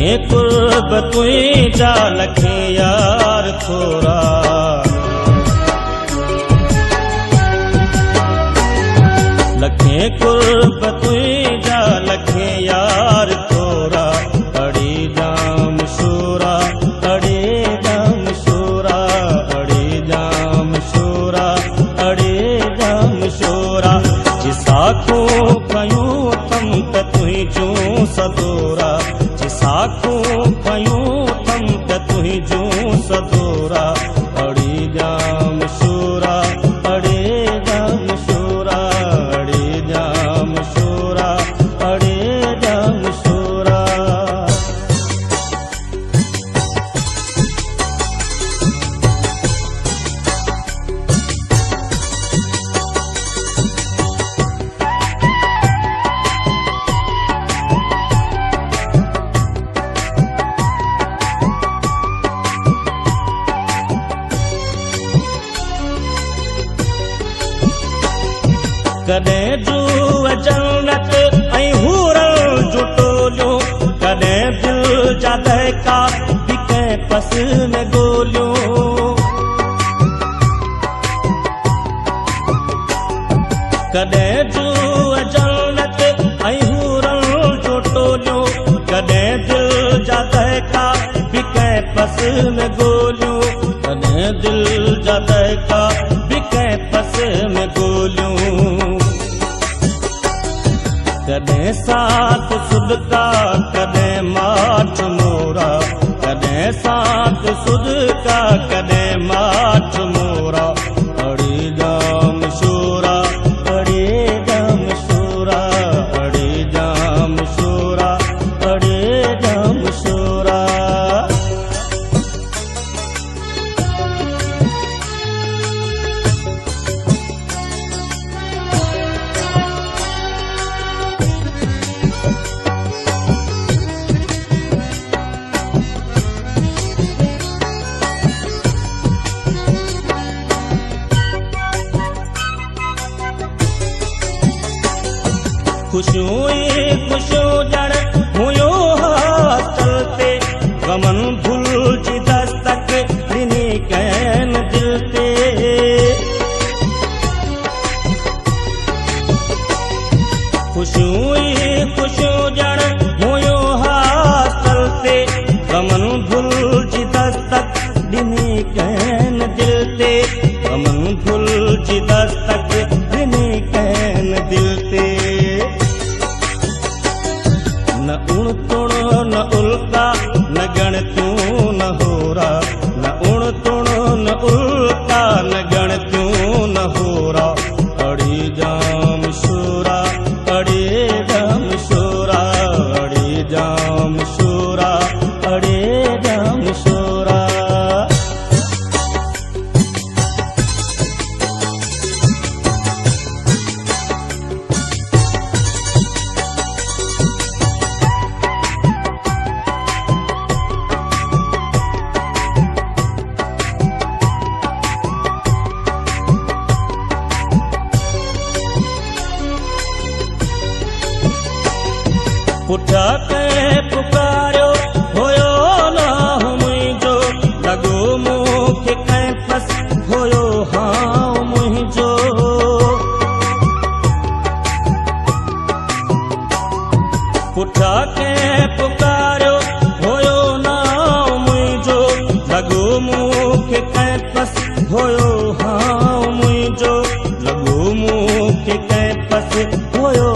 लखे कुर्ब तुंहिंजा लखे यार थोरा लखे कुर्ब तुंहिंजा लखे यार थोरा अड़ी जाम शूरा अड़ी जाम शूरा अड़ी जाम शूरा अड़ी जाम शूरा जिसाखो कयूं तम त तुंहिंजूं सदोरा जिसाखो कयूं तम त तुंहिंजूं सदोरा अड़ी जाम शूरा अड़ी जाम शूरा अड़ी जाम शूरा अड़ी जाम शूरा कॾहिं जूअ जन्नत ऐं हूरनि जूं टोलियूं कॾहिं दिल जा दहका बि कंहिं पस में ॻोल्हियूं कॾहिं जूअ जन्नत ऐं हूरनि जूं टोलियूं कॾहिं दिल जा दहका बि कंहिं पस में ॻोल्हियूं कॾहिं दिल जा दहका बि कंहिं पस में ॻोल्हियूं कॾहिं साथ सुदका कॾहिं माठ मोरा कॾहिं साथ सुदका कॾहिं माठ मोरा अड़ी जाम शूरा अड़ी जाम शूरा अड़ी जाम शूरा अड़ी जाम शूरा खुशियूं ई खुशियूं ॼण हुयूं हासिल ते गमन भुलिजी दस्तक ॾिनी कंहिं दिल ते खुशियूं ई खुशियूं ॼण हुयूं हासिल ते गमन भुलिजी दस्तक ॾिनी कंहिं दिल ते गमन भुलिजी दस्तक ॾिनी कंहिं दिल ते न उण तुण न उल्का न गणतियूं न होरा न उण तुण न उल्का न गणतियूं न होरा अड़ी जाम शूरा अड़ी जाम शूरा अड़ी जाम शूरा अड़ी जाम शूरा पुठा कंहिं पुकारियो हुयो नाम मुंहिंजो लॻो मूंखे कंहिं पस हुयो हां मुंहिंजो पुठा कंहिं पुकारियो हुयो नाम मुंहिंजो लॻो मूंखे कंहिं पस हुयो हां मुंहिंजो लॻो मूंखे कंहिं पस हुयो